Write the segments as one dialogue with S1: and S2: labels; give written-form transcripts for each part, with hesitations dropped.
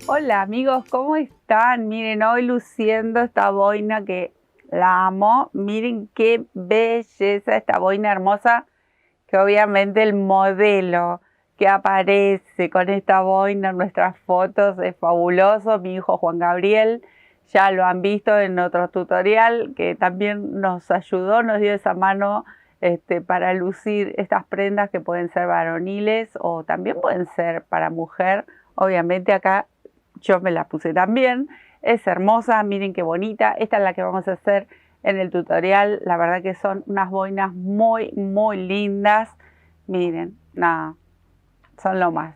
S1: Hola amigos, ¿cómo están? Miren, hoy luciendo esta boina que la amo. Miren qué belleza esta boina hermosa, que obviamente el modelo que aparece con esta boina en nuestras fotos es fabuloso. Mi hijo Juan Gabriel, ya lo han visto en otro tutorial que también nos ayudó, nos dio esa mano para lucir estas prendas que pueden ser varoniles o también pueden ser para mujer. Obviamente acá yo me la puse también, es hermosa, miren qué bonita. Esta es la que vamos a hacer en el tutorial. La verdad que son unas boinas muy lindas. Miren, nada, son lo más.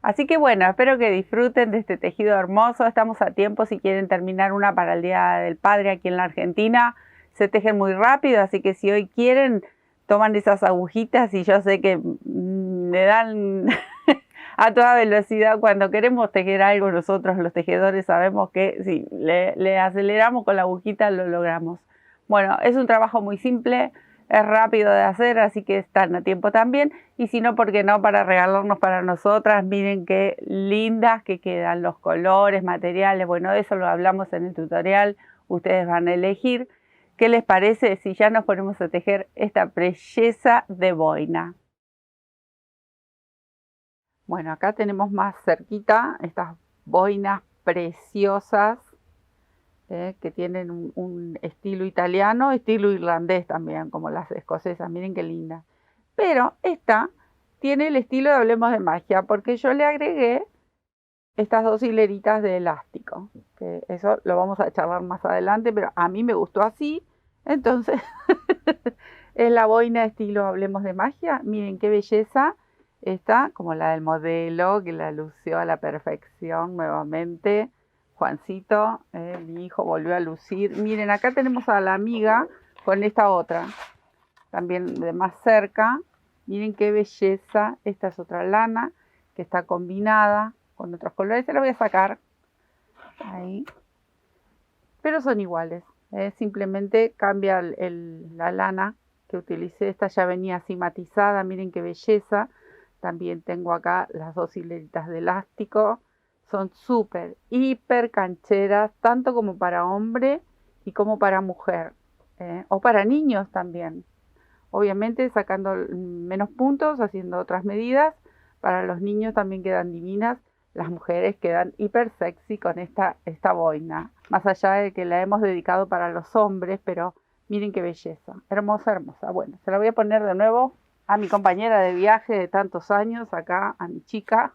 S1: Así que bueno, espero que disfruten de este tejido hermoso. Estamos a tiempo si quieren terminar una para el Día del Padre aquí en la Argentina. Se tejen muy rápido, así que si hoy quieren, toman esas agujitas y yo sé que me dan a toda velocidad. Cuando queremos tejer algo, nosotros los tejedores sabemos que si le aceleramos con la agujita lo logramos. Bueno, es un trabajo muy simple, es rápido de hacer, así que están a tiempo también. Y si no, ¿por qué no? Para regalarnos para nosotras. Miren qué lindas que quedan los colores, materiales. Bueno, eso lo hablamos en el tutorial. Ustedes van a elegir. ¿Qué les parece si ya nos ponemos a tejer esta belleza de boina? Bueno, acá tenemos más cerquita estas boinas preciosas que tienen un estilo italiano, estilo irlandés también, como las escocesas. Miren qué linda. Pero esta tiene el estilo de Hablemos de Magia, porque yo le agregué estas dos hileritas de elástico. Que eso lo vamos a charlar más adelante, pero a mí me gustó así. Entonces, es la boina estilo Hablemos de Magia. Miren qué belleza. Esta, como la del modelo, que la lució a la perfección nuevamente. Juancito, mi hijo, volvió a lucir. Miren, acá tenemos a la amiga con esta otra, también de más cerca. Miren qué belleza. Esta es otra lana que está combinada con otros colores. Se la voy a sacar. Ahí. Pero son iguales. Simplemente cambia la lana que utilicé. Esta ya venía así matizada. Miren qué belleza. También tengo acá las dos hileritas de elástico. Son súper, hiper cancheras, tanto como para hombre y como para mujer. O para niños también. Obviamente sacando menos puntos, haciendo otras medidas. Para los niños también quedan divinas. Las mujeres quedan hiper sexy con esta boina. Más allá de que la hemos dedicado para los hombres, pero miren qué belleza. Hermosa, hermosa. Bueno, se la voy a poner de nuevo a mi compañera de viaje de tantos años, acá a mi chica,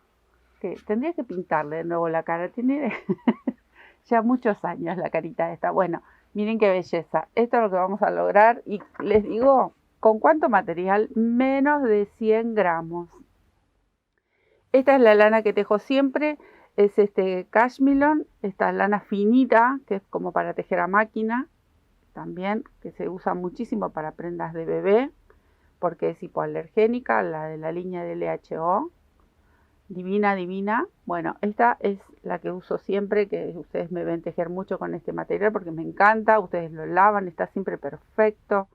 S1: que tendría que pintarle de nuevo la cara. Tiene ya muchos años la carita esta. Bueno, miren qué belleza. Esto es lo que vamos a lograr y les digo, ¿con cuánto material? Menos de 100 gramos. Esta es la lana que tejo siempre, es este cashmilon, esta lana finita, que es como para tejer a máquina, también, que se usa muchísimo para prendas de bebé, porque es hipoalergénica, la de la línea de LHO, divina, divina. Bueno, esta es la que uso siempre, que ustedes me ven tejer mucho con este material, porque me encanta, ustedes lo lavan, está siempre perfecto.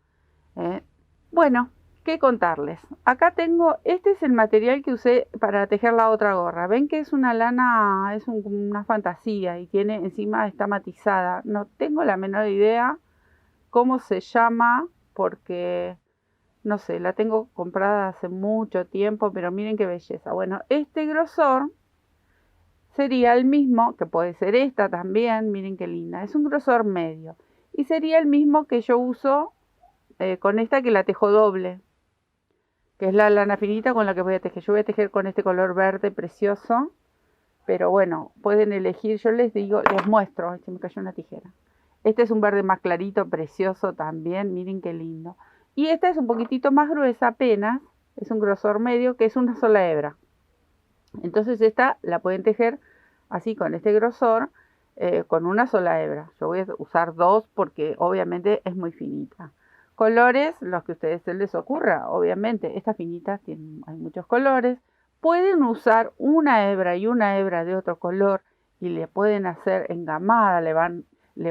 S1: Bueno, ¿qué contarles? Acá tengo, este es el material que usé para tejer la otra gorra. Ven que es una lana, es una fantasía y tiene, encima está matizada. No tengo la menor idea cómo se llama porque, no sé, la tengo comprada hace mucho tiempo, pero miren qué belleza. Bueno, este grosor sería el mismo, que puede ser esta también, miren qué linda. Es un grosor medio y sería el mismo que yo uso con esta que la tejo doble, que es la lana finita con la que voy a tejer. Yo voy a tejer con este color verde precioso, pero bueno, pueden elegir, yo les digo, les muestro, se me cayó una tijera. Este es un verde más clarito, precioso también, miren qué lindo. Y esta es un poquitito más gruesa apenas, es un grosor medio, que es una sola hebra. Entonces esta la pueden tejer así con este grosor, con una sola hebra. Yo voy a usar dos porque obviamente es muy finita. Colores, los que a ustedes se les ocurra, obviamente. Estas finitas hay muchos colores. Pueden usar una hebra y una hebra de otro color y le pueden hacer engamada, le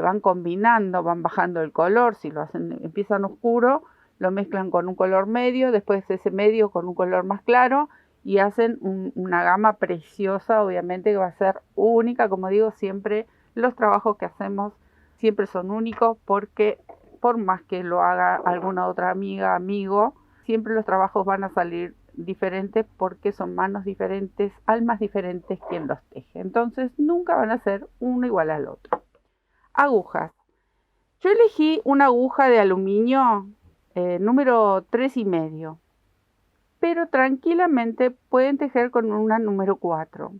S1: van combinando, van bajando el color. Si lo hacen, empiezan oscuro, lo mezclan con un color medio, después ese medio con un color más claro y hacen una gama preciosa, obviamente que va a ser única. Como digo, siempre los trabajos que hacemos siempre son únicos, porque por más que lo haga alguna otra amiga, amigo, siempre los trabajos van a salir diferentes, porque son manos diferentes, almas diferentes quien los teje. Entonces nunca van a ser uno igual al otro. Agujas. Yo elegí una aguja de aluminio número 3,5, pero tranquilamente pueden tejer con una número 4.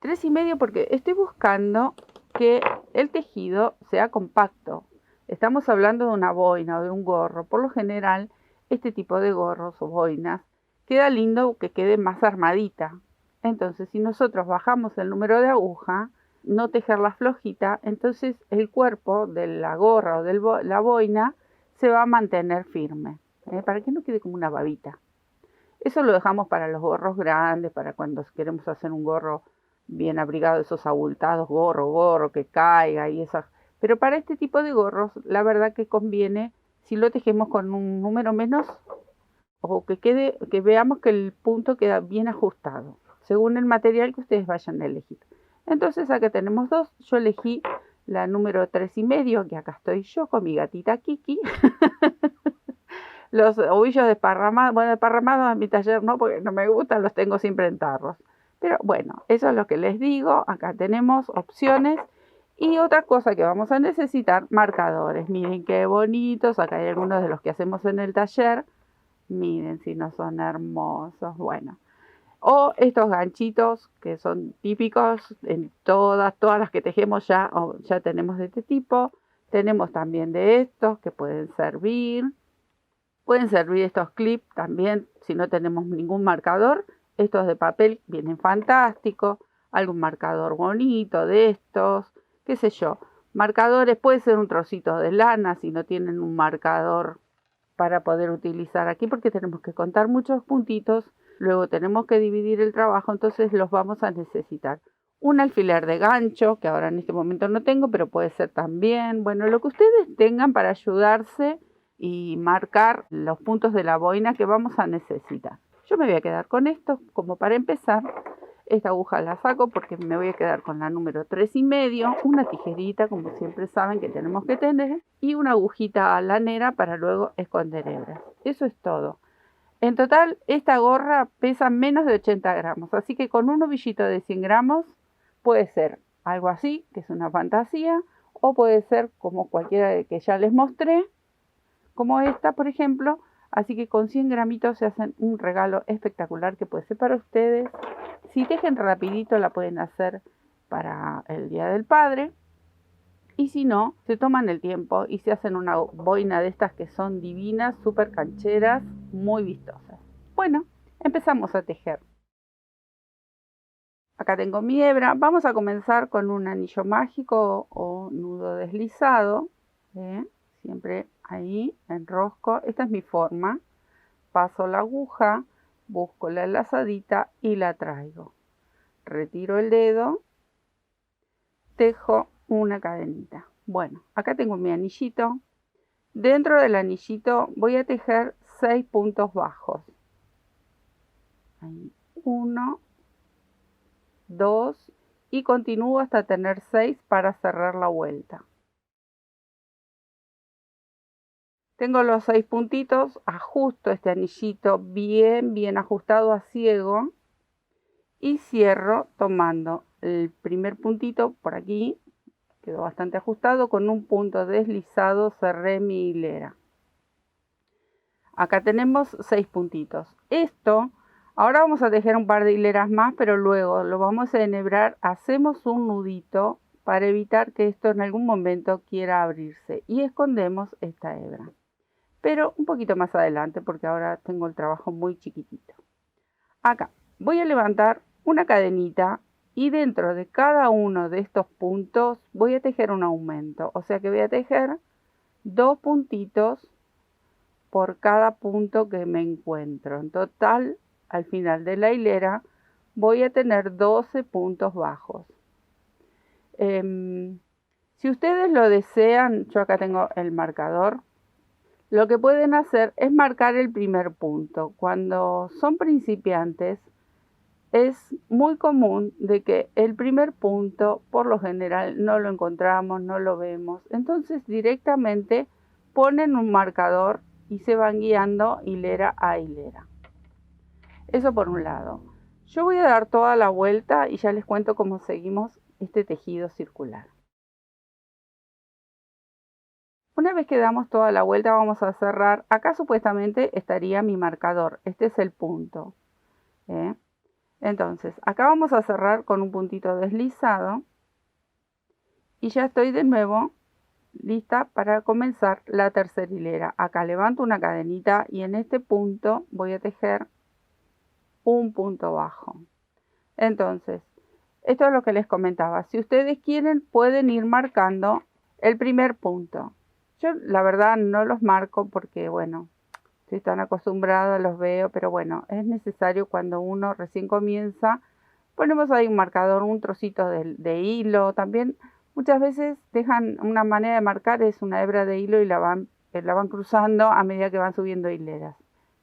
S1: 3,5 porque estoy buscando que el tejido sea compacto. Estamos hablando de una boina o de un gorro. Por lo general, este tipo de gorros o boinas queda lindo que quede más armadita. Entonces, si nosotros bajamos el número de aguja, no tejerla flojita, entonces el cuerpo de la gorra o de la boina se va a mantener firme, para que no quede como una babita. Eso lo dejamos para los gorros grandes, para cuando queremos hacer un gorro bien abrigado, esos abultados, gorro, que caiga y esas. Pero para este tipo de gorros, la verdad que conviene si lo tejemos con un número menos, o que veamos que el punto queda bien ajustado, según el material que ustedes vayan a elegir. Entonces acá tenemos dos. Yo elegí la número 3,5, que acá estoy yo con mi gatita Kiki. Los ovillos desparramados en mi taller no, porque no me gustan, los tengo siempre en tarros. Pero bueno, eso es lo que les digo. Acá tenemos opciones. Y otra cosa que vamos a necesitar, marcadores. Miren qué bonitos. Acá hay algunos de los que hacemos en el taller. Miren si no son hermosos. Bueno. O estos ganchitos que son típicos en todas las que tejemos ya tenemos de este tipo. Tenemos también de estos que pueden servir. Pueden servir estos clips también si no tenemos ningún marcador. Estos de papel vienen fantásticos. Algún marcador bonito de estos, qué sé yo. Marcadores, puede ser un trocito de lana si no tienen un marcador para poder utilizar aquí, porque tenemos que contar muchos puntitos. Luego tenemos que dividir el trabajo, entonces los vamos a necesitar. Un alfiler de gancho, que ahora en este momento no tengo, pero puede ser también. Bueno, lo que ustedes tengan para ayudarse y marcar los puntos de la boina que vamos a necesitar. Yo me voy a quedar con esto como para empezar. Esta aguja la saco porque me voy a quedar con la número 3,5, una tijerita, como siempre saben que tenemos que tener, y una agujita lanera para luego esconder hebras. Eso es todo. En total, esta gorra pesa menos de 80 gramos, así que con un ovillito de 100 gramos puede ser algo así, que es una fantasía, o puede ser como cualquiera que ya les mostré, como esta, por ejemplo. Así que con 100 gramitos se hacen un regalo espectacular que puede ser para ustedes. Si tejen rapidito, la pueden hacer para el Día del Padre. Y si no, se toman el tiempo y se hacen una boina de estas que son divinas, súper cancheras, muy vistosas. Bueno, empezamos a tejer. Acá tengo mi hebra. Vamos a comenzar con un anillo mágico o nudo deslizado. Siempre ahí enrosco. Esta es mi forma. Paso la aguja, busco la enlazadita y la traigo. Retiro el dedo, tejo una cadenita. Bueno, acá tengo mi anillito. Dentro del anillito voy a tejer 6 puntos bajos. Ahí, 1, 2 y continúo hasta tener 6 para cerrar la vuelta. Tengo los 6 puntitos, ajusto este anillito bien ajustado a ciego y cierro tomando el primer puntito por aquí, quedó bastante ajustado, con un punto deslizado cerré mi hilera. Acá tenemos 6 puntitos. Esto, ahora vamos a tejer un par de hileras más, pero luego lo vamos a enhebrar, hacemos un nudito para evitar que esto en algún momento quiera abrirse y escondemos esta hebra. Pero un poquito más adelante, porque ahora tengo el trabajo muy chiquitito. Acá voy a levantar una cadenita y dentro de cada uno de estos puntos voy a tejer un aumento. O sea que voy a tejer 2 puntitos por cada punto que me encuentro. En total, al final de la hilera, voy a tener 12 puntos bajos. Si ustedes lo desean, yo acá tengo el marcador. lo que pueden hacer es marcar el primer punto. Cuando son principiantes, es muy común de que el primer punto, por lo general, no lo encontramos, no lo vemos. Entonces, directamente ponen un marcador y se van guiando hilera a hilera. Eso por un lado. Yo voy a dar toda la vuelta y ya les cuento cómo seguimos este tejido circular. Una vez que damos toda la vuelta vamos a cerrar. Acá supuestamente estaría mi marcador. Este es el punto. Entonces, acá vamos a cerrar con un puntito deslizado. Y ya estoy de nuevo lista para comenzar la tercera hilera. Acá levanto una cadenita y en este punto voy a tejer un punto bajo. Entonces, esto es lo que les comentaba. Si ustedes quieren, pueden ir marcando el primer punto. Yo, la verdad, no los marco porque, bueno, estoy tan acostumbrada, los veo, pero bueno, es necesario cuando uno recién comienza. Ponemos ahí un marcador, un trocito de hilo. También muchas veces dejan una manera de marcar, es una hebra de hilo y la van cruzando a medida que van subiendo hileras.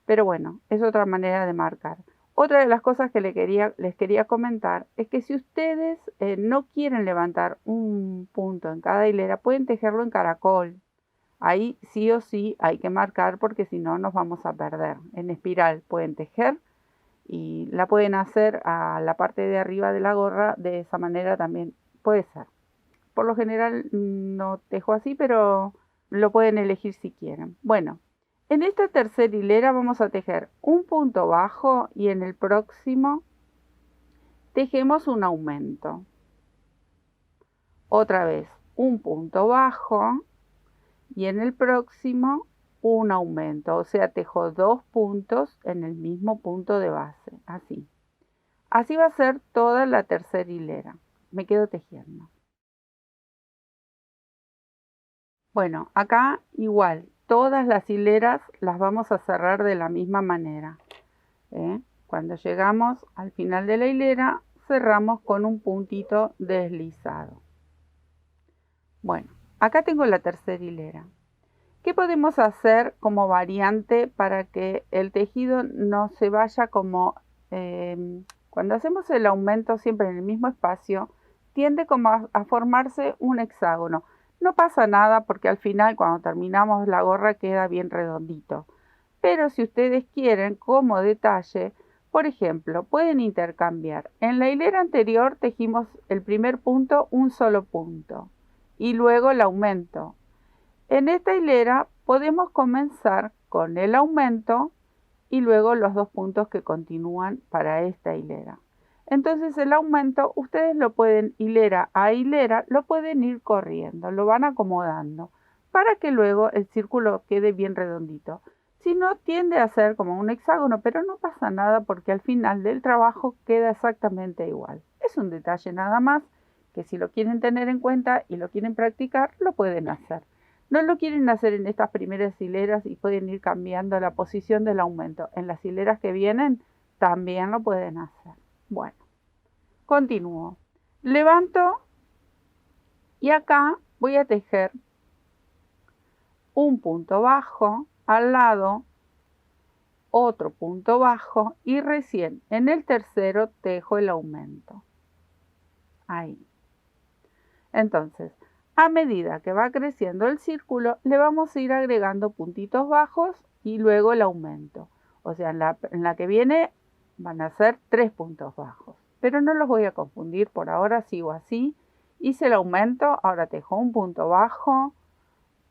S1: Pero bueno, es otra manera de marcar. Otra de las cosas que les quería comentar es que si ustedes no quieren levantar un punto en cada hilera, pueden tejerlo en caracol. Ahí sí o sí hay que marcar porque si no nos vamos a perder. En espiral pueden tejer y la pueden hacer a la parte de arriba de la gorra. De esa manera también puede ser. Por lo general no tejo así, pero lo pueden elegir si quieren. Bueno. En esta tercera hilera vamos a tejer un punto bajo y en el próximo tejemos un aumento. Otra vez un punto bajo y en el próximo un aumento. O sea, tejo 2 puntos en el mismo punto de base. Así. Así va a ser toda la tercera hilera. Me quedo tejiendo. Bueno, acá igual. Todas las hileras las vamos a cerrar de la misma manera. Cuando llegamos al final de la hilera, cerramos con un puntito deslizado. Bueno, acá tengo la tercera hilera. ¿Qué podemos hacer como variante para que el tejido no se vaya como... cuando hacemos el aumento siempre en el mismo espacio, tiende como a formarse un hexágono. No pasa nada porque al final cuando terminamos la gorra queda bien redondito. Pero si ustedes quieren como detalle, por ejemplo, pueden intercambiar. En la hilera anterior tejimos el primer punto, un solo punto, y luego el aumento. En esta hilera podemos comenzar con el aumento y luego los 2 puntos que continúan para esta hilera. Entonces el aumento ustedes lo pueden hilera a hilera, lo pueden ir corriendo, lo van acomodando para que luego el círculo quede bien redondito. Si no, tiende a ser como un hexágono, pero no pasa nada porque al final del trabajo queda exactamente igual. Es un detalle nada más que si lo quieren tener en cuenta y lo quieren practicar, lo pueden hacer. No lo quieren hacer en estas primeras hileras y pueden ir cambiando la posición del aumento. En las hileras que vienen también lo pueden hacer. Bueno, continúo. Levanto y acá voy a tejer un punto bajo al lado, otro punto bajo y recién en el tercero tejo el aumento. Ahí. Entonces, a medida que va creciendo el círculo, le vamos a ir agregando puntitos bajos y luego el aumento. O sea, en la que viene van a ser 3 puntos bajos. Pero no los voy a confundir, por ahora sigo así. Hice el aumento, ahora tejo un punto bajo,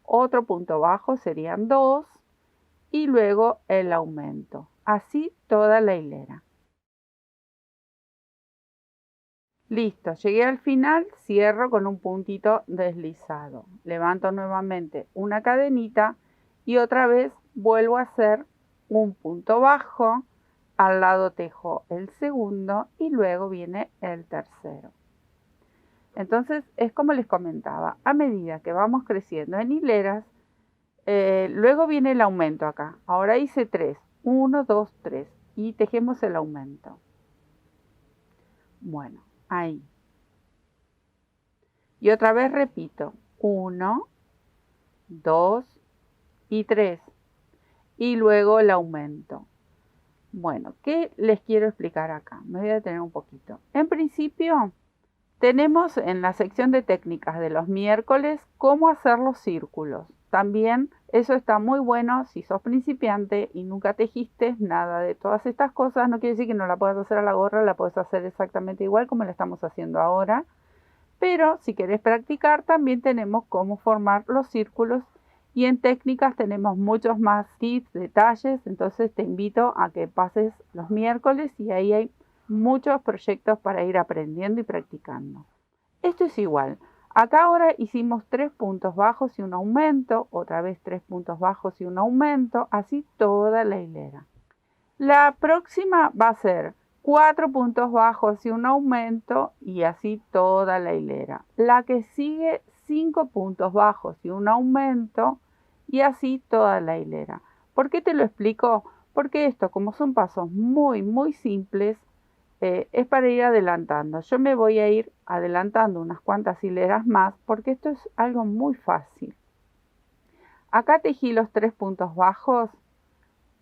S1: otro punto bajo serían 2 y luego el aumento. Así toda la hilera. Listo, llegué al final, cierro con un puntito deslizado. Levanto nuevamente una cadenita y otra vez vuelvo a hacer un punto bajo. Al lado tejo el segundo y luego viene el tercero. Entonces es como les comentaba, a medida que vamos creciendo en hileras, luego viene el aumento acá. Ahora hice 3, 1, 2, 3 y tejemos el aumento. Bueno, ahí. Y otra vez repito, 1, 2 y 3. Y luego el aumento. Bueno, ¿qué les quiero explicar acá? Me voy a detener un poquito. En principio, tenemos en la sección de técnicas de los miércoles cómo hacer los círculos. También eso está muy bueno si sos principiante y nunca tejiste nada de todas estas cosas. No quiere decir que no la puedas hacer a la gorra, la puedes hacer exactamente igual como la estamos haciendo ahora. Pero si querés practicar, también tenemos cómo formar los círculos. Y en técnicas tenemos muchos más tips, detalles. Entonces te invito a que pases los miércoles y ahí hay muchos proyectos para ir aprendiendo y practicando. Esto es igual. Acá ahora hicimos 3 puntos bajos y un aumento, otra vez 3 puntos bajos y un aumento, así toda la hilera. La próxima va a ser 4 puntos bajos y un aumento y así toda la hilera. La que sigue 5 puntos bajos y un aumento y así toda la hilera. ¿Por qué te lo explico? Porque esto, como son pasos muy simples, es para ir adelantando. Yo me voy a ir adelantando unas cuantas hileras más porque esto es algo muy fácil. Acá tejí los 3 puntos bajos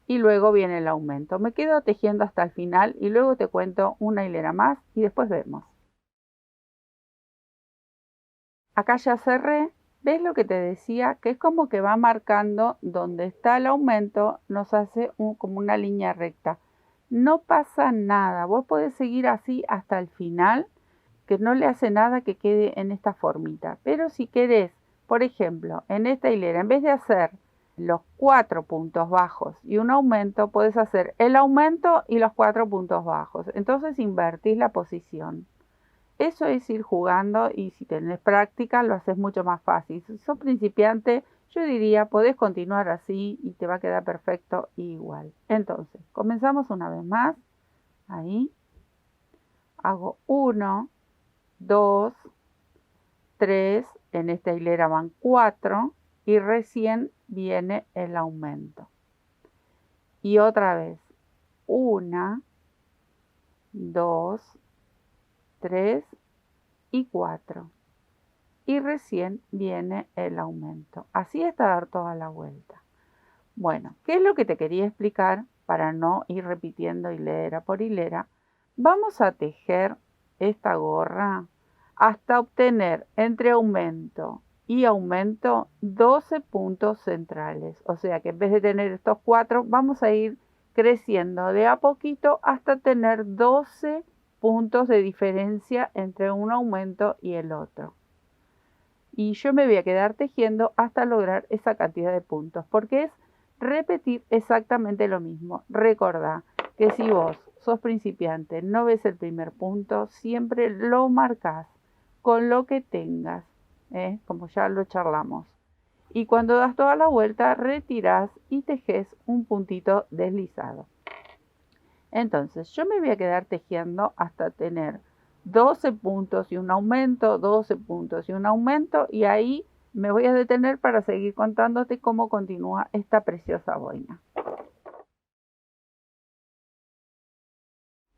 S1: y luego viene el aumento. Me quedo tejiendo hasta el final y luego te cuento una hilera más y después vemos. Acá ya cerré. ¿Ves lo que te decía? Que es como que va marcando donde está el aumento, nos hace como una línea recta. No pasa nada, vos podés seguir así hasta el final, que no le hace nada que quede en esta formita. Pero si querés, por ejemplo, en esta hilera, en vez de hacer los 4 puntos bajos y un aumento, podés hacer el aumento y los 4 puntos bajos. Entonces invertís la posición. Eso es ir jugando y si tenés práctica lo haces mucho más fácil. Si sos principiante, yo diría, podés continuar así y te va a quedar perfecto igual. Entonces, comenzamos una vez más. Ahí. Hago 1, 2, 3. En esta hilera van 4 y recién viene el aumento. Y otra vez. 1, 2, 3 y 4. Y recién viene el aumento. Así hasta dar toda la vuelta. Bueno, ¿qué es lo que te quería explicar para no ir repitiendo hilera por hilera? Vamos a tejer esta gorra hasta obtener entre aumento y aumento 12 puntos centrales. O sea que en vez de tener estos 4, vamos a ir creciendo de a poquito hasta tener 12 puntos de diferencia entre un aumento y el otro. Y yo me voy a quedar tejiendo hasta lograr esa cantidad de puntos, porque es repetir exactamente lo mismo. Recordá que si vos sos principiante, no ves el primer punto, siempre lo marcas con lo que tengas, como ya lo charlamos. Y cuando das toda la vuelta, retirás y tejes un puntito deslizado. Entonces, yo me voy a quedar tejiendo hasta tener 12 puntos y un aumento, 12 puntos y un aumento, y ahí me voy a detener para seguir contándote cómo continúa esta preciosa boina.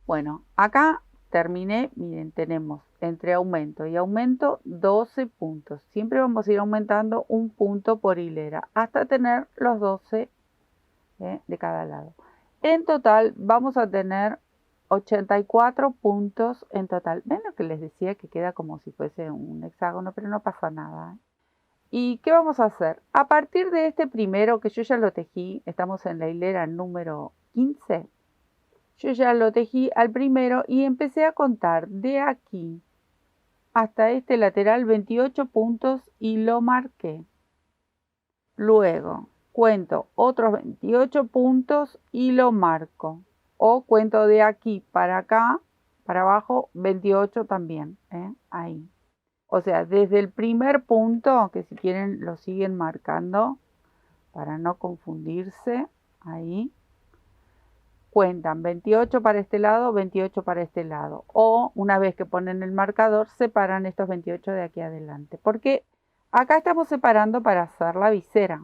S1: Bueno, acá terminé, miren, tenemos entre aumento y aumento 12 puntos. Siempre vamos a ir aumentando un punto por hilera hasta tener los 12 de cada lado. En total vamos a tener 84 puntos en total. ¿Ven lo que les decía? Que queda como si fuese un hexágono, pero no pasa nada. ¿Y qué vamos a hacer? A partir de este primero, que yo ya lo tejí, estamos en la hilera número 15, yo ya lo tejí al primero y empecé a contar de aquí hasta este lateral 28 puntos y lo marqué. Luego cuento otros 28 puntos y lo marco. O cuento de aquí para acá, para abajo, 28 también. Ahí. O sea, desde el primer punto, que si quieren lo siguen marcando para no confundirse, ahí. Cuentan 28 para este lado, 28 para este lado. O una vez que ponen el marcador, separan estos 28 de aquí adelante. Porque acá estamos separando para hacer la visera.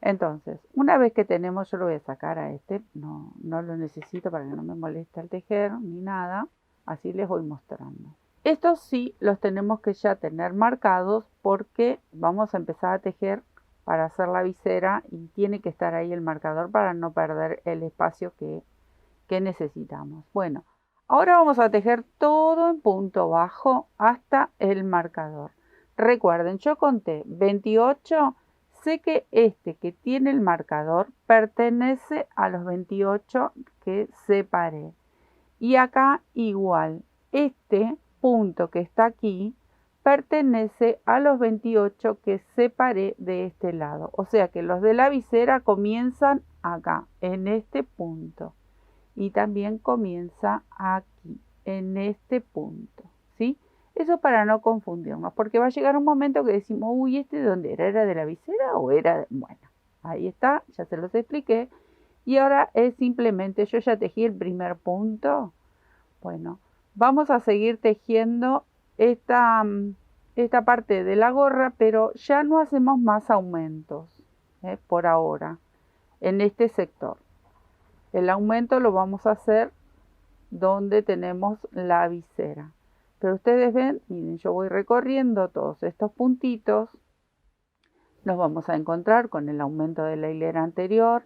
S1: Entonces, una vez que tenemos, yo lo voy a sacar a este, no lo necesito para que no me moleste el tejer ni nada, así les voy mostrando. Estos sí los tenemos que ya tener marcados porque vamos a empezar a tejer para hacer la visera y tiene que estar ahí el marcador para no perder el espacio que necesitamos. Bueno, ahora vamos a tejer todo en punto bajo hasta el marcador. Recuerden, yo conté 28, sé que este que tiene el marcador pertenece a los 28 que separé. Y acá igual, este punto que está aquí pertenece a los 28 que separé de este lado. O sea que los de la visera comienzan acá, en este punto. Y también comienza aquí, en este punto, ¿sí? Eso para no confundirnos, porque va a llegar un momento que decimos, uy, ¿este de dónde era? ¿Era de la visera o era de...? Bueno, ahí está, ya se los expliqué. Y ahora es simplemente, yo ya tejí el primer punto. Bueno, vamos a seguir tejiendo esta parte de la gorra, pero ya no hacemos más aumentos, por ahora, en este sector. El aumento lo vamos a hacer donde tenemos la visera. Pero ustedes ven, miren, yo voy recorriendo todos estos puntitos. Nos vamos a encontrar con el aumento de la hilera anterior,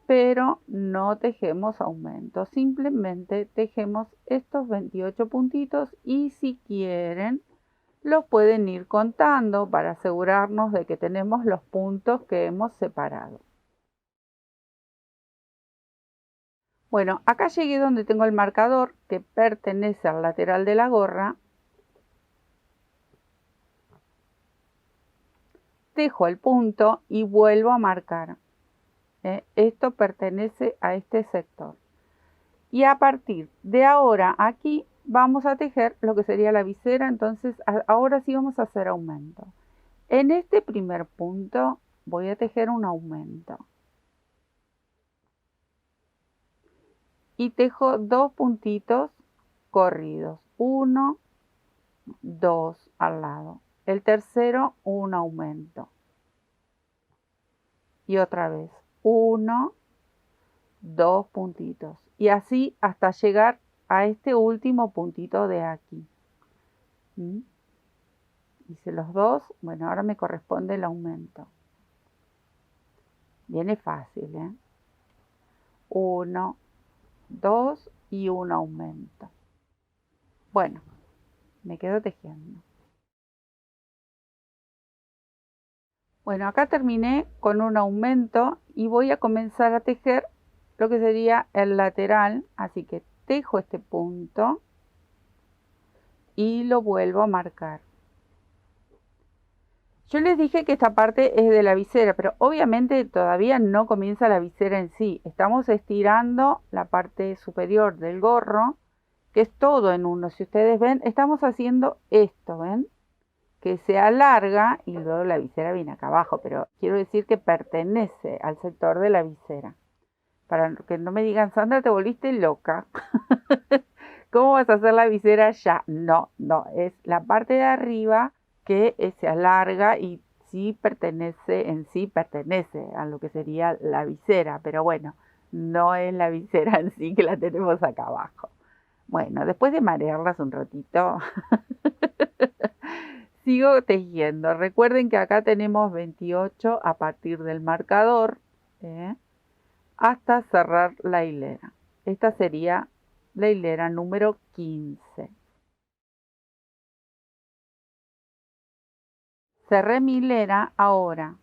S1: pero no tejemos aumento. Simplemente tejemos estos 28 puntitos y si quieren los pueden ir contando para asegurarnos de que tenemos los puntos que hemos separado. Bueno, acá llegué donde tengo el marcador que pertenece al lateral de la gorra. Tejo el punto y vuelvo a marcar. Esto pertenece a este sector. Y a partir de ahora aquí vamos a tejer lo que sería la visera. Entonces ahora sí vamos a hacer aumento. En este primer punto voy a tejer un aumento. Y tejo dos puntitos corridos, 1, 2 al lado. El tercero, un aumento. Y otra vez, 1, 2 puntitos. Y así hasta llegar a este último puntito de aquí. Hice los dos. Bueno, ahora me corresponde el aumento. Viene fácil, 1, 2 y un aumento. Bueno, me quedo tejiendo. Bueno, acá terminé con un aumento y voy a comenzar a tejer lo que sería el lateral. Así que tejo este punto y lo vuelvo a marcar. Yo les dije que esta parte es de la visera, pero obviamente todavía no comienza la visera en sí. Estamos estirando la parte superior del gorro, que es todo en uno. Si ustedes ven, estamos haciendo esto, ¿ven? Que se alarga y luego la visera viene acá abajo, pero quiero decir que pertenece al sector de la visera. Para que no me digan, Sandra, te volviste loca. ¿Cómo vas a hacer la visera ya? No, es la parte de arriba que se alarga y sí pertenece a lo que sería la visera, pero bueno, no es la visera en sí que la tenemos acá abajo. Bueno, después de marearlas un ratito, sigo tejiendo. Recuerden que acá tenemos 28 a partir del marcador, hasta cerrar la hilera. Esta sería la hilera número 15. Cerré mi hilera. Ahora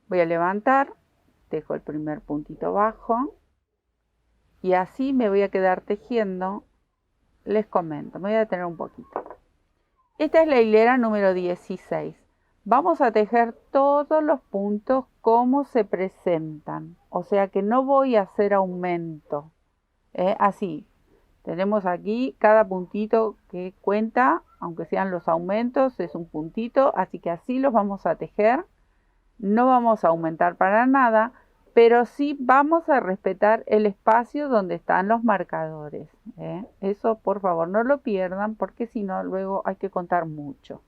S1: voy a levantar, tejo el primer puntito bajo y así me voy a quedar tejiendo. Les comento, me voy a detener un poquito. Esta es la hilera número 16. Vamos a tejer todos los puntos como se presentan, o sea que no voy a hacer aumento. Así, tenemos aquí cada puntito que cuenta, aunque sean los aumentos, es un puntito, así que así los vamos a tejer. No vamos a aumentar para nada, pero sí vamos a respetar el espacio donde están los marcadores. Eso por favor no lo pierdan, porque si no luego hay que contar mucho.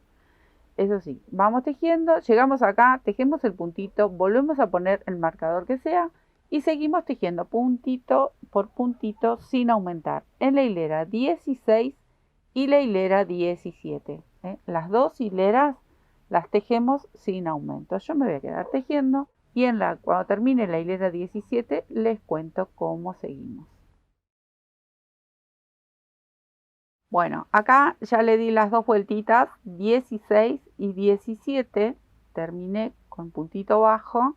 S1: Eso sí, vamos tejiendo, llegamos acá, tejemos el puntito, volvemos a poner el marcador que sea y seguimos tejiendo puntito por puntito sin aumentar en la hilera 16 y la hilera 17. Las dos hileras las tejemos sin aumento. Yo me voy a quedar tejiendo y cuando termine la hilera 17 les cuento cómo seguimos. Bueno, acá ya le di las dos vueltitas, 16 y 17, terminé con puntito bajo.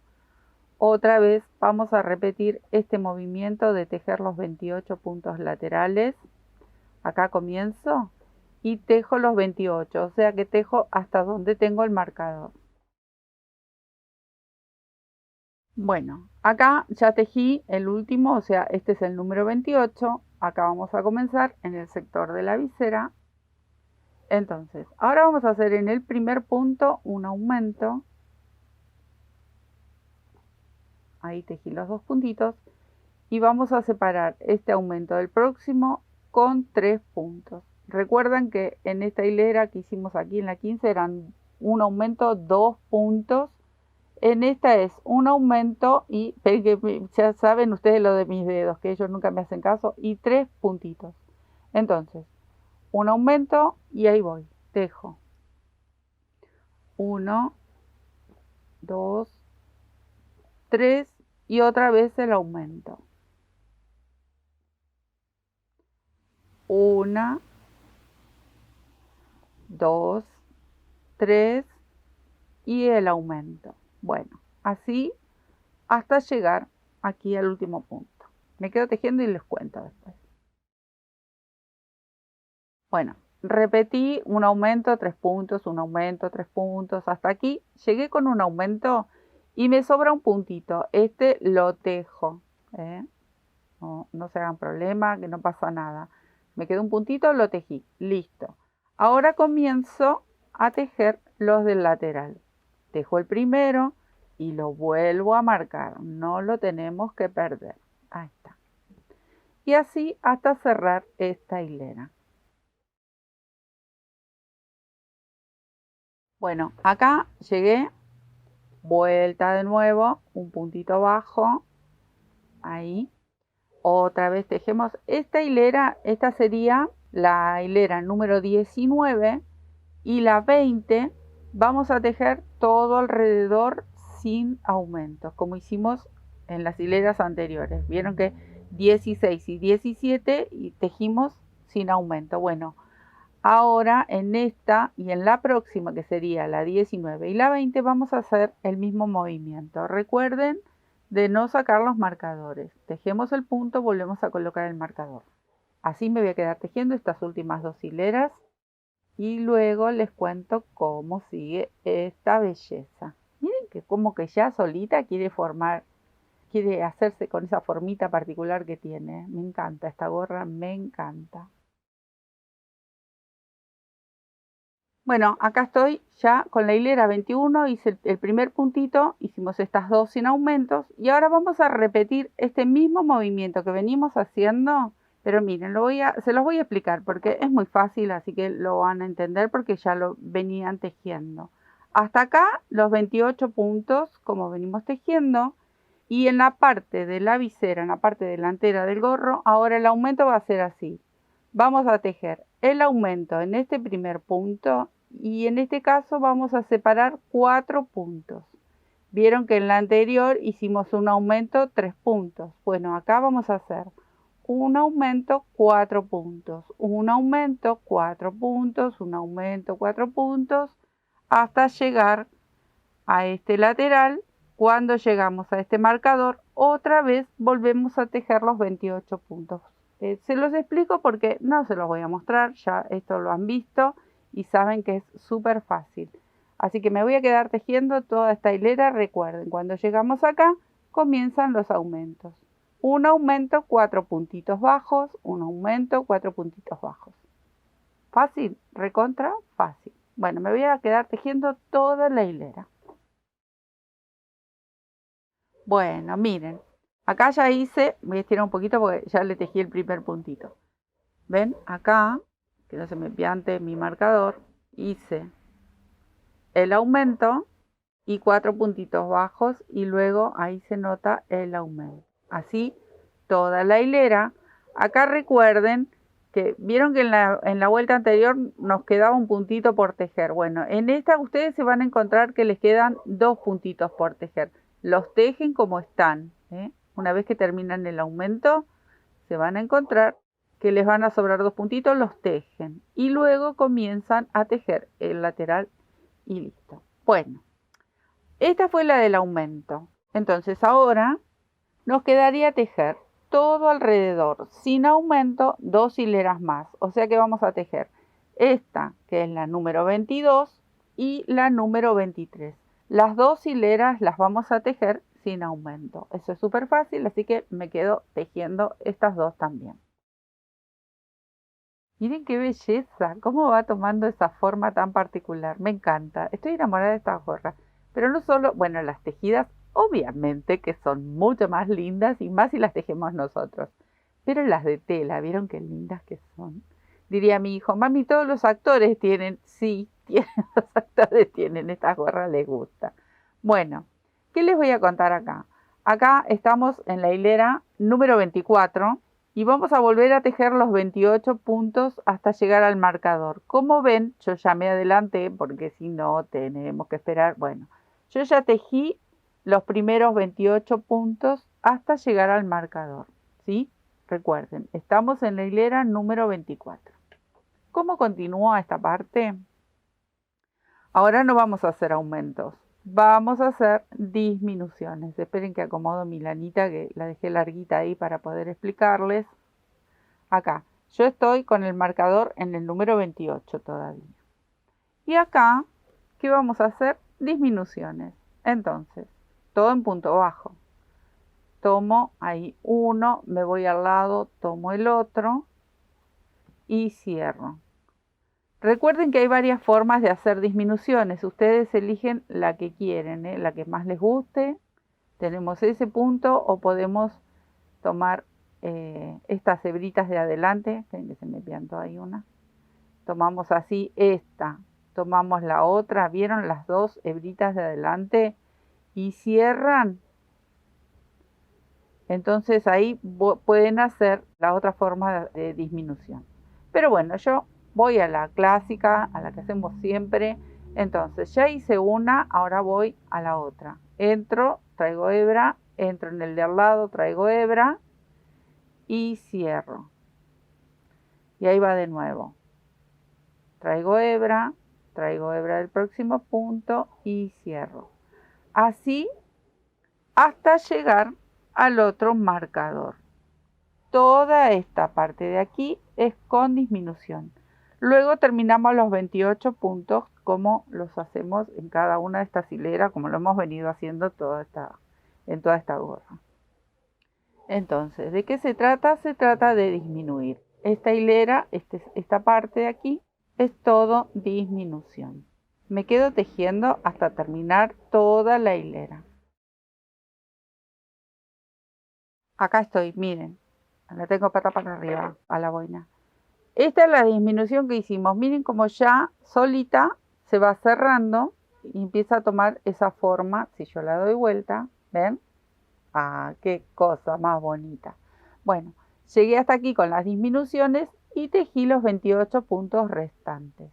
S1: Otra vez vamos a repetir este movimiento de tejer los 28 puntos laterales. Acá comienzo y tejo los 28, o sea que tejo hasta donde tengo el marcador. Bueno, acá ya tejí el último, o sea, este es el número 28. Acá vamos a comenzar en el sector de la visera. Entonces, ahora vamos a hacer en el primer punto un aumento. Ahí tejí los dos puntitos. Y vamos a separar este aumento del próximo con 3 puntos. Recuerdan que en esta hilera que hicimos aquí en la 15 eran un aumento, 2 puntos. En esta es un aumento y ya saben ustedes lo de mis dedos, que ellos nunca me hacen caso, y 3 puntitos. Entonces, un aumento y ahí voy, tejo. 1, 2, 3 y otra vez el aumento. 1, 2, 3 y el aumento. Bueno, así hasta llegar aquí al último punto. Me quedo tejiendo y les cuento después. Bueno, repetí un aumento, 3 puntos, un aumento, 3 puntos. Hasta aquí llegué con un aumento y me sobra un puntito. Este lo tejo. No se hagan problema, que no pasa nada. Me quedó un puntito, lo tejí. Listo. Ahora comienzo a tejer los del lateral. Tejo el primero y lo vuelvo a marcar. No lo tenemos que perder. Ahí está. Y así hasta cerrar esta hilera. Bueno, acá llegué. Vuelta de nuevo. Un puntito bajo. Ahí. Otra vez tejemos esta hilera. Esta sería la hilera número 19 y la 20. Vamos a tejer todo alrededor sin aumentos, como hicimos en las hileras anteriores. Vieron que 16 y 17 y tejimos sin aumento. Bueno, ahora en esta y en la próxima, que sería la 19 y la 20, vamos a hacer el mismo movimiento. Recuerden de no sacar los marcadores. Tejemos el punto, volvemos a colocar el marcador. Así me voy a quedar tejiendo estas últimas dos hileras. Y luego les cuento cómo sigue esta belleza. Miren que como que ya solita quiere hacerse con esa formita particular que tiene. Me encanta esta gorra, me encanta. Bueno, acá estoy ya con la hilera 21, hice el primer puntito, hicimos estas dos sin aumentos y ahora vamos a repetir este mismo movimiento que venimos haciendo. Pero miren, se los voy a explicar porque es muy fácil, así que lo van a entender porque ya lo venían tejiendo. Hasta acá los 28 puntos como venimos tejiendo y en la parte de la visera, en la parte delantera del gorro, ahora el aumento va a ser así. Vamos a tejer el aumento en este primer punto y en este caso vamos a separar 4 puntos. Vieron que en la anterior hicimos un aumento 3 puntos. Bueno, acá vamos a hacer un aumento 4 puntos, un aumento 4 puntos, un aumento 4 puntos, hasta llegar a este lateral. Cuando llegamos a este marcador, otra vez volvemos a tejer los 28 puntos. Se los explico porque no se los voy a mostrar, ya esto lo han visto y saben que es súper fácil. Así que me voy a quedar tejiendo toda esta hilera. Recuerden, cuando llegamos acá, comienzan los aumentos. Un aumento, 4 puntitos bajos, un aumento, 4 puntitos bajos. Fácil, recontra, fácil. Bueno, me voy a quedar tejiendo toda la hilera. Bueno, miren, acá ya hice, voy a estirar un poquito porque ya le tejí el primer puntito. ¿Ven? Acá, que no se me piante mi marcador, hice el aumento y 4 puntitos bajos y luego ahí se nota el aumento. Así toda la hilera. Acá recuerden que vieron que en la vuelta anterior nos quedaba un puntito por tejer. Bueno, en esta ustedes se van a encontrar que les quedan 2 puntitos por tejer. Los tejen como están, ¿eh? Una vez que terminan el aumento, se van a encontrar que les van a sobrar 2 puntitos, los tejen. Y luego comienzan a tejer el lateral y listo. Bueno, esta fue la del aumento. Entonces ahora nos quedaría tejer todo alrededor, sin aumento, 2 hileras más. O sea que vamos a tejer esta, que es la número 22, y la número 23. Las 2 hileras las vamos a tejer sin aumento. Eso es súper fácil, así que me quedo tejiendo estas 2 también. Miren qué belleza, cómo va tomando esa forma tan particular. Me encanta, estoy enamorada de estas gorras. Pero no solo, bueno, las tejidas obviamente que son mucho más lindas y más si las tejemos nosotros. Pero las de tela, ¿vieron qué lindas que son? Diría mi hijo, mami, todos los actores tienen, sí, los actores tienen estas gorras, les gusta. Bueno, ¿qué les voy a contar acá? Acá estamos en la hilera número 24 y vamos a volver a tejer los 28 puntos hasta llegar al marcador. Como ven, yo ya me adelanté porque si no tenemos que esperar. Bueno, yo ya tejí los primeros 28 puntos hasta llegar al marcador, ¿sí? Recuerden, estamos en la hilera número 24. ¿Cómo continúa esta parte? Ahora no vamos a hacer aumentos, vamos a hacer disminuciones. Esperen que acomodo mi lanita, que la dejé larguita ahí para poder explicarles. Acá, yo estoy con el marcador en el número 28 todavía. Y acá, ¿qué vamos a hacer? Disminuciones. Entonces, todo en punto bajo. Tomo ahí uno, me voy al lado, tomo el otro y cierro. Recuerden que hay varias formas de hacer disminuciones. Ustedes eligen la que quieren, ¿eh? La que más les guste. Tenemos ese punto o podemos tomar estas hebritas de adelante. Esperen que se me piantó ahí una. Tomamos así esta. Tomamos la otra. ¿Vieron las 2 hebritas de adelante? Y cierran. Entonces ahí pueden hacer la otra forma de disminución. Pero bueno, yo voy a la clásica, a la que hacemos siempre. Entonces ya hice una, ahora voy a la otra. Entro, traigo hebra, entro en el de al lado, traigo hebra y cierro. Y ahí va de nuevo. Traigo hebra del próximo punto y cierro. Así hasta llegar al otro marcador. Toda esta parte de aquí es con disminución. Luego terminamos los 28 puntos como los hacemos en cada una de estas hileras, como lo hemos venido haciendo en toda esta gorra. Entonces, ¿de qué se trata? Se trata de disminuir. Esta hilera, esta parte de aquí, es todo disminución. Me quedo tejiendo hasta terminar toda la hilera. Acá estoy, miren, la tengo pata para arriba a la boina. Esta es la disminución que hicimos. Miren cómo ya solita se va cerrando y empieza a tomar esa forma. Si yo la doy vuelta, ¿ven? Ah, qué cosa más bonita. Bueno, llegué hasta aquí con las disminuciones y tejí los 28 puntos restantes.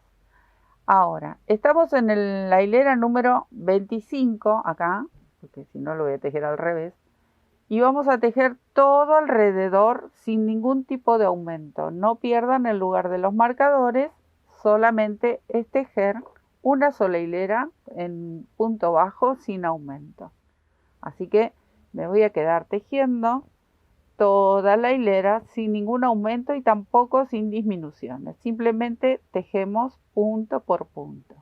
S1: Ahora, estamos en la hilera número 25, acá, porque si no lo voy a tejer al revés. Y vamos a tejer todo alrededor sin ningún tipo de aumento. No pierdan el lugar de los marcadores, solamente es tejer una sola hilera en punto bajo sin aumento. Así que me voy a quedar tejiendo toda la hilera sin ningún aumento y tampoco sin disminuciones. Simplemente tejemos punto por punto.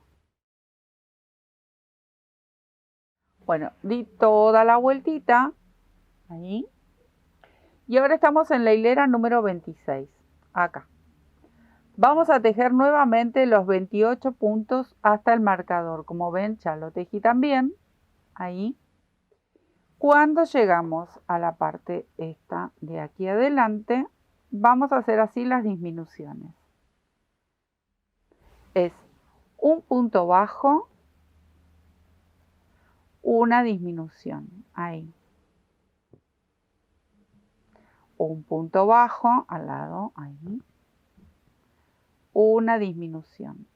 S1: Bueno, di toda la vueltita. Ahí. Y ahora estamos en la hilera número 26, acá. Vamos a tejer nuevamente los 28 puntos hasta el marcador. Como ven, ya lo tejí también, ahí. Cuando llegamos a la parte esta de aquí adelante, vamos a hacer así las disminuciones. Es un punto bajo, una disminución, ahí. Un punto bajo al lado, ahí. una disminución.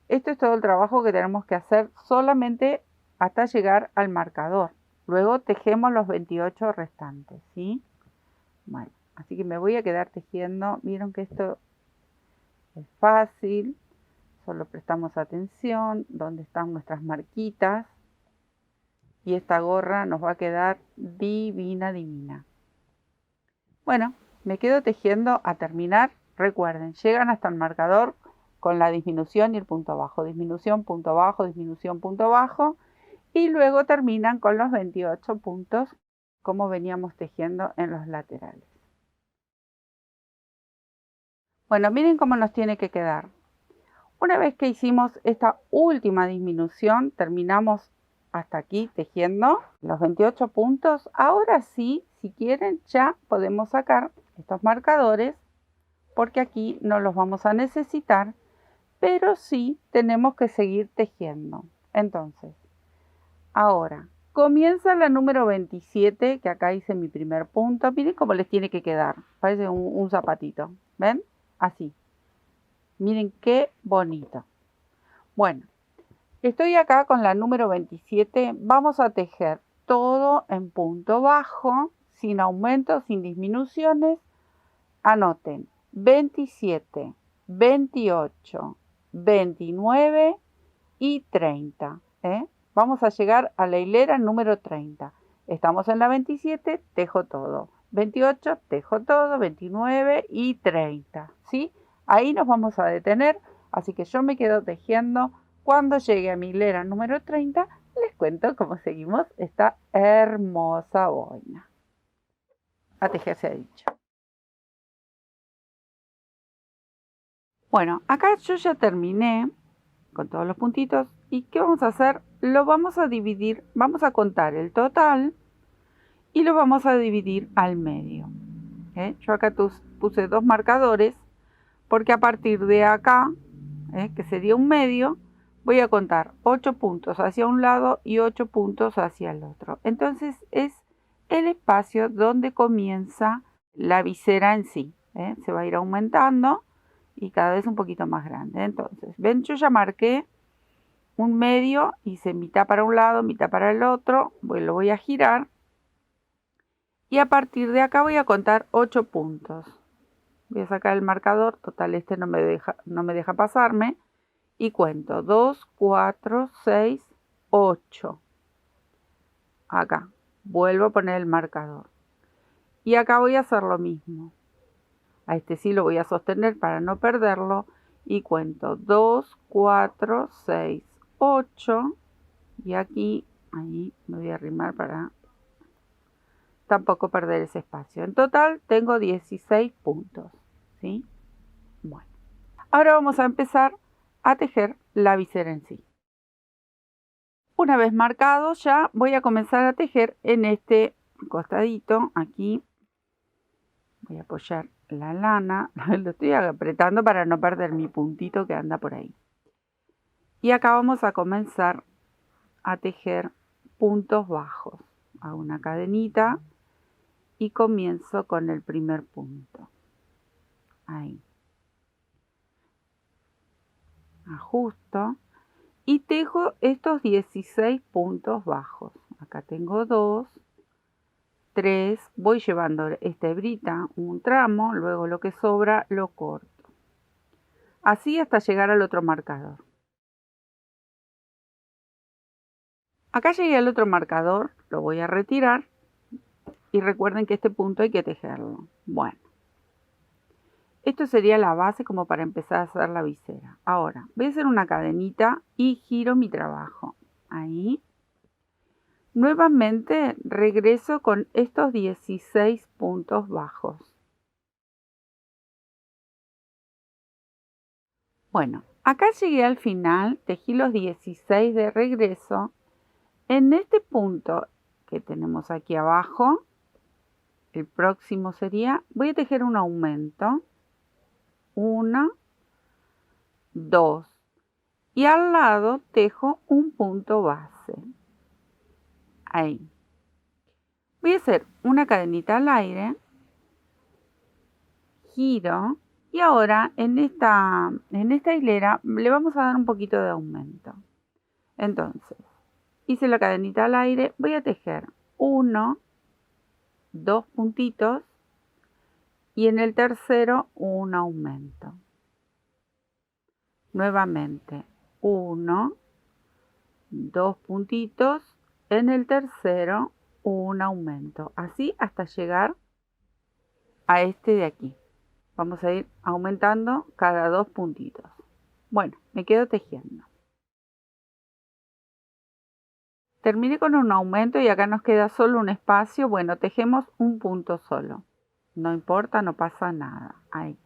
S1: Esto es todo el trabajo que tenemos que hacer solamente hasta llegar al marcador. Luego tejemos los 28 restantes, ¿sí? Bueno, así que me voy a quedar tejiendo. Vieron que esto es fácil, solo prestamos atención dónde están nuestras marquitas y esta gorra nos va a quedar divina, divina. Bueno, me quedo tejiendo a terminar. Recuerden, llegan hasta el marcador con la disminución y el punto bajo, disminución, punto bajo, disminución, punto bajo, y luego terminan con los 28 puntos como veníamos tejiendo en los laterales. Bueno, miren cómo nos tiene que quedar. Una vez que hicimos esta última disminución, terminamos hasta aquí tejiendo los 28 puntos. Ahora sí, si quieren, ya podemos sacar estos marcadores porque aquí no los vamos a necesitar, pero sí tenemos que seguir tejiendo. Entonces, ahora comienza la número 27, que acá hice mi primer punto. Miren cómo les tiene que quedar. Parece un zapatito. ¿Ven? Así. Miren qué bonito. Bueno, estoy acá con la número 27. Vamos a tejer todo en punto bajo, sin aumentos, sin disminuciones. Anoten 27, 28, 29 y 30. Vamos a llegar a la hilera número 30. Estamos en la 27, tejo todo. 28, tejo todo. 29 y 30. ¿Sí? Ahí nos vamos a detener, así que yo me quedo tejiendo. Cuando llegue a mi hilera número 30, les cuento cómo seguimos esta hermosa boina. A tejer se ha dicho. Bueno, acá yo ya terminé con todos los puntitos. ¿Y qué vamos a hacer? Lo vamos a dividir, vamos a contar el total y lo vamos a dividir al medio. Yo acá puse 2 marcadores porque a partir de acá, que sería un medio, voy a contar 8 puntos hacia un lado y 8 puntos hacia el otro. Entonces es el espacio donde comienza la visera en sí. Se va a ir aumentando y cada vez un poquito más grande. Entonces, ven, yo ya marqué un medio, hice mitad para un lado, mitad para el otro, lo voy a girar y a partir de acá voy a contar 8 puntos. Voy a sacar el marcador, total este no me deja pasarme, y cuento 2, 4, 6, 8. Acá, vuelvo a poner el marcador. Y acá voy a hacer lo mismo. A este sí lo voy a sostener para no perderlo y cuento 2, 4, 6, 8 y aquí, ahí me voy a arrimar para tampoco perder ese espacio. En total tengo 16 puntos, ¿sí? Bueno, ahora vamos a empezar a tejer la visera en sí. Una vez marcado ya voy a comenzar a tejer en este costadito, aquí voy a apoyar la lana, lo estoy apretando para no perder mi puntito que anda por ahí. Y acá vamos a comenzar a tejer puntos bajos. Hago una cadenita y comienzo con el primer punto. Ahí. Ajusto y tejo estos 16 puntos bajos. Acá tengo 2, 3, voy llevando esta hebrita un tramo, luego lo que sobra lo corto. Así hasta llegar al otro marcador. Acá llegué al otro marcador, lo voy a retirar y recuerden que este punto hay que tejerlo. Bueno, esto sería la base como para empezar a hacer la visera. Ahora, voy a hacer una cadenita y giro mi trabajo. Ahí. Nuevamente regreso con estos 16 puntos bajos. Bueno, acá llegué al final, tejí los 16 de regreso. En este punto que tenemos aquí abajo, el próximo sería, voy a tejer un aumento. 1, 2. Y al lado tejo un punto base. Ahí. Voy a hacer una cadenita al aire. giro y ahora en esta hilera le vamos a dar un poquito de aumento. Entonces, hice la cadenita al aire, voy a tejer 1, 2 puntitos y en el tercero un aumento. Nuevamente 1, 2 puntitos, en el tercero un aumento, así hasta llegar a este de aquí. Vamos a ir aumentando cada 2 puntitos. Bueno, me quedo tejiendo. Terminé con un aumento y acá nos queda solo un espacio. Bueno, tejemos un punto solo. No importa, no pasa nada. Ahí.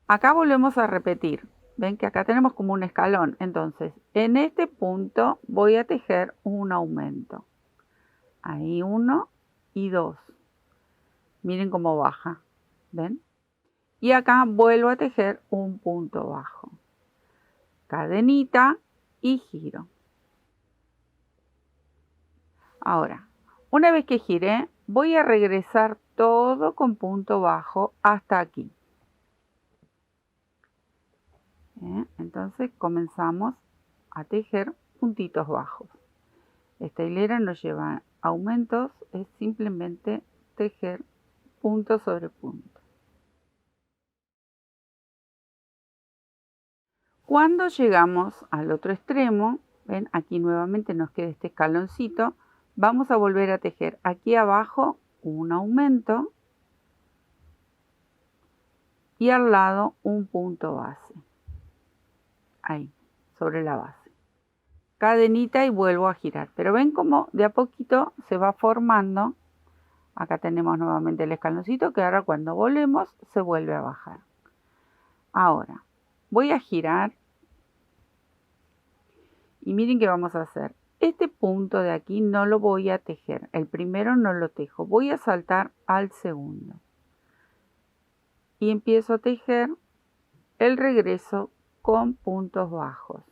S1: Acá volvemos a repetir. Ven que acá tenemos como un escalón. Entonces, en este punto voy a tejer un aumento. Ahí 1 y 2. Miren cómo baja. ¿Ven? Y acá vuelvo a tejer un punto bajo. Cadenita y giro. Ahora, una vez que giré, voy a regresar todo con punto bajo hasta aquí. Entonces comenzamos a tejer puntitos bajos. Esta hilera no lleva aumentos, es simplemente tejer punto sobre punto. Cuando llegamos al otro extremo, ven, aquí nuevamente nos queda este escaloncito, vamos a volver a tejer aquí abajo un aumento y al lado un punto base. Ahí, sobre la base. Cadenita y vuelvo a girar. Pero ven cómo de a poquito se va formando. Acá tenemos nuevamente el escaloncito que ahora cuando volvemos se vuelve a bajar. Ahora, voy a girar. Y miren qué vamos a hacer. Este punto de aquí no lo voy a tejer. El primero no lo tejo. Voy a saltar al segundo. Y empiezo a tejer el regreso con puntos bajos.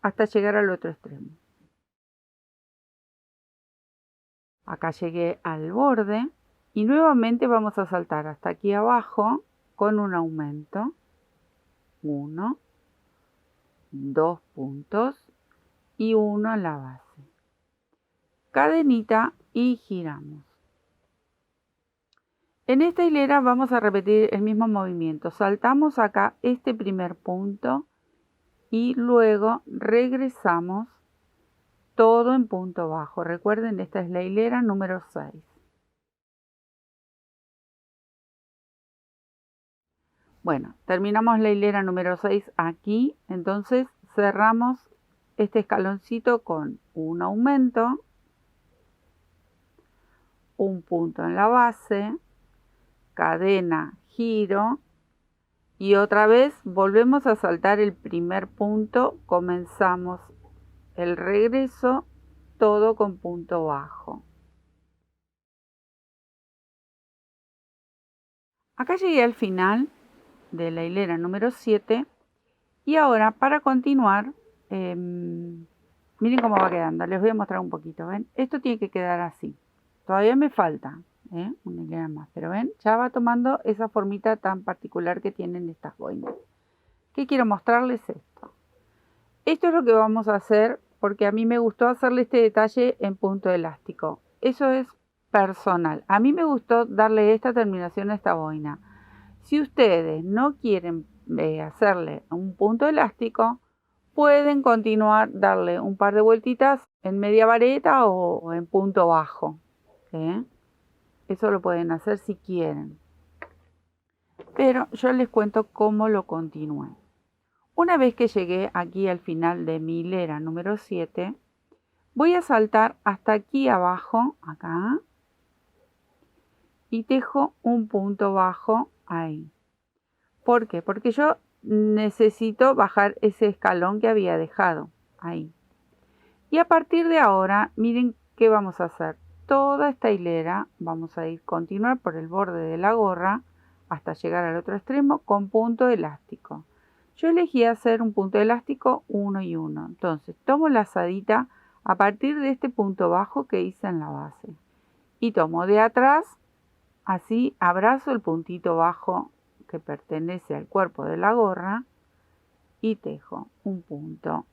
S1: Hasta llegar al otro extremo. Acá llegué al borde. Y nuevamente vamos a saltar hasta aquí abajo con un aumento. 1, 2 puntos y 1 en la base. Cadenita y giramos. En esta hilera vamos a repetir el mismo movimiento. Saltamos acá este primer punto y luego regresamos todo en punto bajo. Recuerden, esta es la hilera número 6. Bueno, terminamos la hilera número 6 aquí. Entonces cerramos este escaloncito con un aumento, un punto en la base, cadena, giro y otra vez volvemos a saltar el primer punto, comenzamos el regreso todo con punto bajo. Acá llegué al final de la hilera número 7 y ahora para continuar miren cómo va quedando, les voy a mostrar un poquito. ¿Ven? Esto tiene que quedar así, todavía me falta una hilera más, pero ven, ya va tomando esa formita tan particular que tienen estas boinas. ¿Qué quiero mostrarles? Esto es lo que vamos a hacer porque a mí me gustó hacerle este detalle en punto elástico. Eso es personal. A mí me gustó darle esta terminación a esta boina. Si ustedes no quieren hacerle un punto elástico, pueden continuar, darle un par de vueltitas en media vareta o en punto bajo. Eso lo pueden hacer si quieren. Pero yo les cuento cómo lo continué. Una vez que llegué aquí al final de mi hilera número 7, voy a saltar hasta aquí abajo, acá, y tejo un punto bajo ahí. ¿Por qué? Porque yo necesito bajar ese escalón que había dejado ahí. Y a partir de ahora, miren qué vamos a hacer. Toda esta hilera vamos a continuar por el borde de la gorra hasta llegar al otro extremo con punto elástico. Yo elegí hacer un punto elástico 1 y 1. Entonces tomo la lazadita a partir de este punto bajo que hice en la base. Y tomo de atrás Así abrazo el puntito bajo que pertenece al cuerpo de la gorra y tejo un punto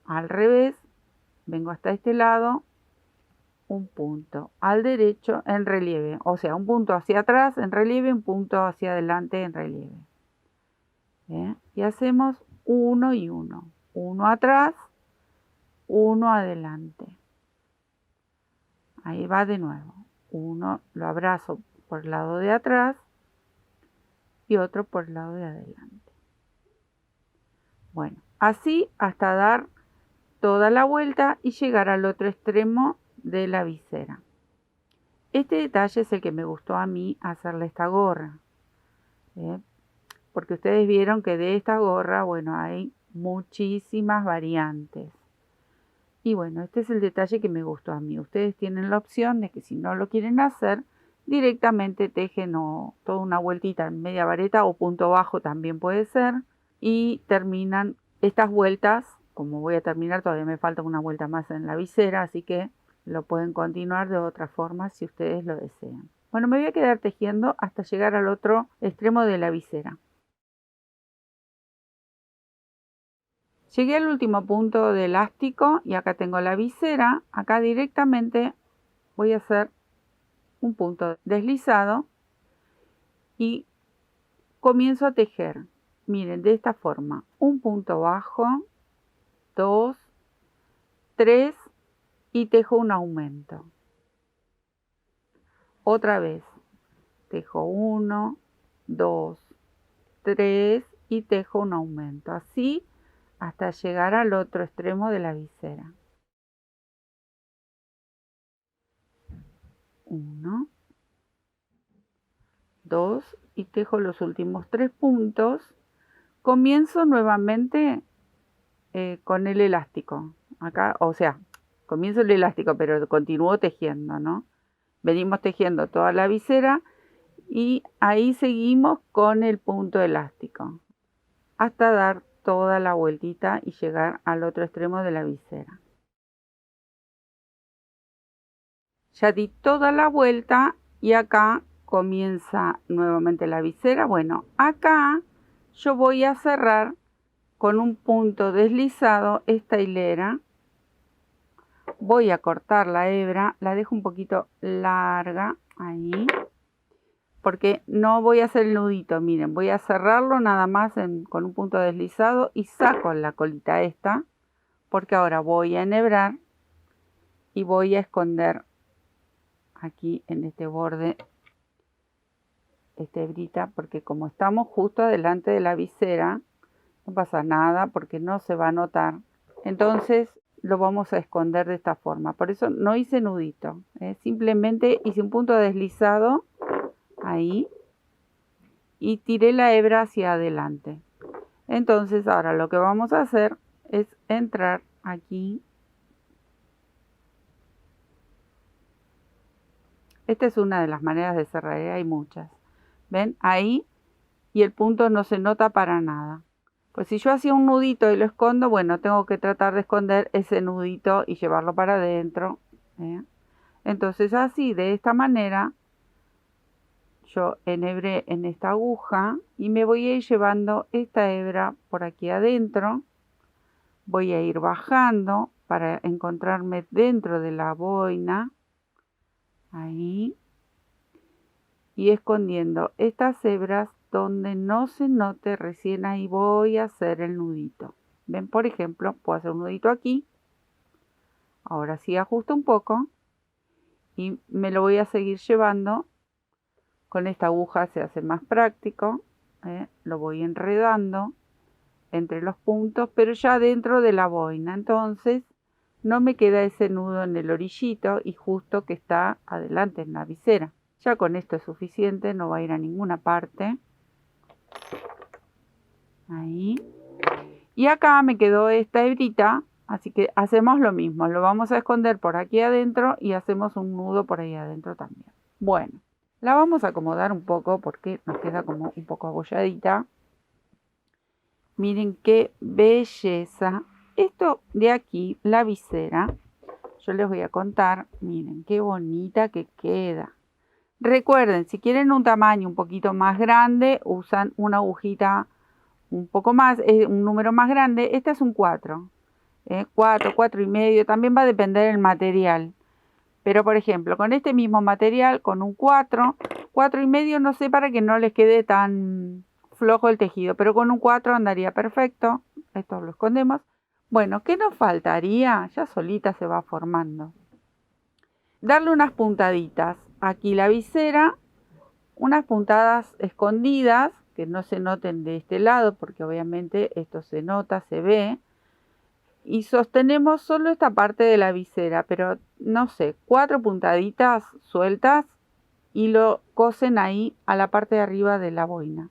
S1: al revés, vengo hasta este lado, un punto al derecho en relieve, o sea, un punto hacia atrás en relieve, un punto hacia adelante en relieve. ¿Bien? Y hacemos uno y uno, uno atrás, uno adelante. Ahí va de nuevo, uno lo abrazo por el lado de atrás y otro por el lado de adelante. Bueno, así hasta dar toda la vuelta y llegar al otro extremo de la visera. Este detalle es el que me gustó a mí hacerle esta gorra, porque ustedes vieron que de esta gorra, bueno, hay muchísimas variantes. Y bueno, este es el detalle que me gustó a mí. Ustedes tienen la opción de que si no lo quieren hacer, directamente tejen toda una vueltita en media vareta o punto bajo también puede ser. Y terminan estas vueltas, como voy a terminar, todavía me falta una vuelta más en la visera, así que lo pueden continuar de otra forma si ustedes lo desean. Bueno, me voy a quedar tejiendo hasta llegar al otro extremo de la visera. Llegué al último punto de elástico y acá tengo la visera. Acá directamente voy a hacer un punto deslizado y comienzo a tejer. Miren, de esta forma, un punto bajo, 2, 3 y tejo un aumento. Otra vez, tejo 1, 2, 3 y tejo un aumento. Así hasta llegar al otro extremo de la visera. 1, 2 y tejo los últimos 3 puntos. Comienzo nuevamente con el elástico. Acá, o sea, comienzo el elástico, pero continúo tejiendo, ¿no? Venimos tejiendo toda la visera y ahí seguimos con el punto elástico hasta dar toda la vueltita y llegar al otro extremo de la visera. Ya di toda la vuelta y acá comienza nuevamente la visera. Bueno, acá yo voy a cerrar con un punto deslizado esta hilera. Voy a cortar la hebra, la dejo un poquito larga ahí, porque no voy a hacer el nudito. Miren, voy a cerrarlo nada más con un punto deslizado y saco la colita esta, porque ahora voy a enhebrar y voy a esconder aquí en este borde esta hebrita, porque como estamos justo delante de la visera, no pasa nada porque no se va a notar. Entonces lo vamos a esconder de esta forma. Por eso no hice nudito, simplemente hice un punto deslizado ahí y tiré la hebra hacia adelante. Entonces ahora lo que vamos a hacer es entrar aquí. Esta es una de las maneras de cerrar, hay muchas. ¿Ven? Ahí, y el punto no se nota para nada. Pues si yo hacía un nudito y lo escondo, bueno, tengo que tratar de esconder ese nudito y llevarlo para adentro. Entonces así, de esta manera, yo enhebré en esta aguja y me voy a ir llevando esta hebra por aquí adentro. Voy a ir bajando para encontrarme dentro de la boina. Ahí. Y escondiendo estas hebras donde no se note, recién ahí voy a hacer el nudito. Ven, por ejemplo, puedo hacer un nudito aquí. Ahora sí ajusto un poco y me lo voy a seguir llevando. Con esta aguja se hace más práctico. Lo voy enredando entre los puntos, pero ya dentro de la boina. Entonces no me queda ese nudo en el orillito y justo que está adelante en la visera. Ya con esto es suficiente, no va a ir a ninguna parte. Ahí. Y acá me quedó esta hebrita, así que hacemos lo mismo. Lo vamos a esconder por aquí adentro y hacemos un nudo por ahí adentro también. Bueno, la vamos a acomodar un poco porque nos queda como un poco abolladita. Miren qué belleza. Esto de aquí, la visera, yo les voy a contar. Miren qué bonita que queda. Recuerden, si quieren un tamaño un poquito más grande, usan una agujita un poco más, un número más grande. Este es un 4, 4, 4 y medio, también va a depender del material. Pero por ejemplo, con este mismo material, con un 4, 4 y medio, no sé, para que no les quede tan flojo el tejido, pero con un 4 andaría perfecto. Esto lo escondemos. Bueno, ¿qué nos faltaría? Ya solita se va formando. Darle unas puntaditas. Aquí la visera, unas puntadas escondidas, que no se noten de este lado, porque obviamente esto se nota, se ve. Y sostenemos solo esta parte de la visera, pero no sé, 4 puntaditas sueltas y lo cosen ahí a la parte de arriba de la boina.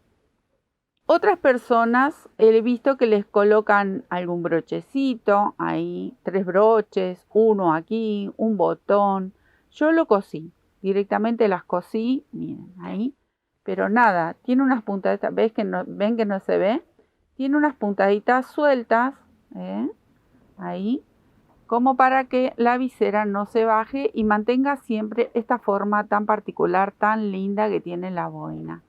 S1: Otras personas he visto que les colocan algún brochecito, ahí 3 broches, uno aquí, un botón. Yo lo cosí, directamente las cosí, miren, ahí. Pero nada, tiene unas puntaditas, ¿ven que no se ve? Tiene unas puntaditas sueltas, ahí, como para que la visera no se baje y mantenga siempre esta forma tan particular, tan linda que tiene la boina.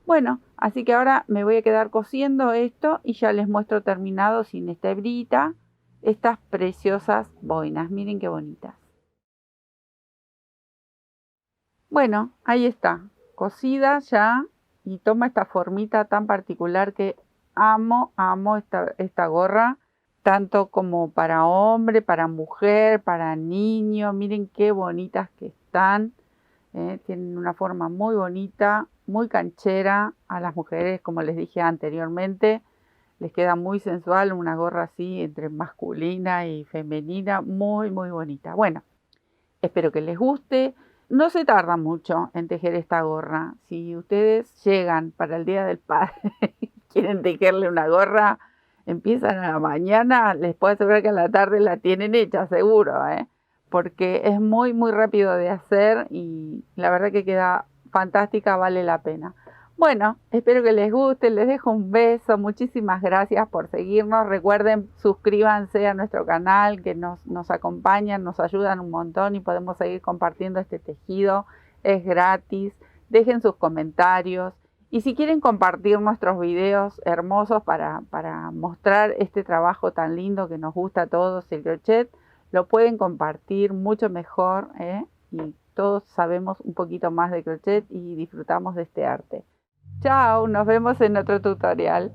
S1: Bueno, así que ahora me voy a quedar cosiendo esto y ya les muestro terminado sin esta hebrita estas preciosas boinas. Miren qué bonitas. Bueno, ahí está, cosida ya y toma esta formita tan particular que amo esta gorra, tanto como para hombre, para mujer, para niño. Miren qué bonitas que están. Tienen una forma muy bonita, muy canchera. A las mujeres, como les dije anteriormente, les queda muy sensual una gorra así entre masculina y femenina, muy muy bonita. Bueno, espero que les guste. No se tarda mucho en tejer esta gorra. Si ustedes llegan para el Día del Padre y quieren tejerle una gorra, empiezan a la mañana, les puedo asegurar que a la tarde la tienen hecha, seguro, porque es muy muy rápido de hacer y la verdad que queda fantástica, vale la pena. Bueno, espero que les guste, les dejo un beso, muchísimas gracias por seguirnos. Recuerden, suscríbanse a nuestro canal, que nos acompañan, nos ayudan un montón y podemos seguir compartiendo este tejido. Es gratis, dejen sus comentarios. Y si quieren compartir nuestros videos hermosos para mostrar este trabajo tan lindo que nos gusta a todos, el crochet, lo pueden compartir mucho mejor, y todos sabemos un poquito más de crochet y disfrutamos de este arte. Chao, nos vemos en otro tutorial.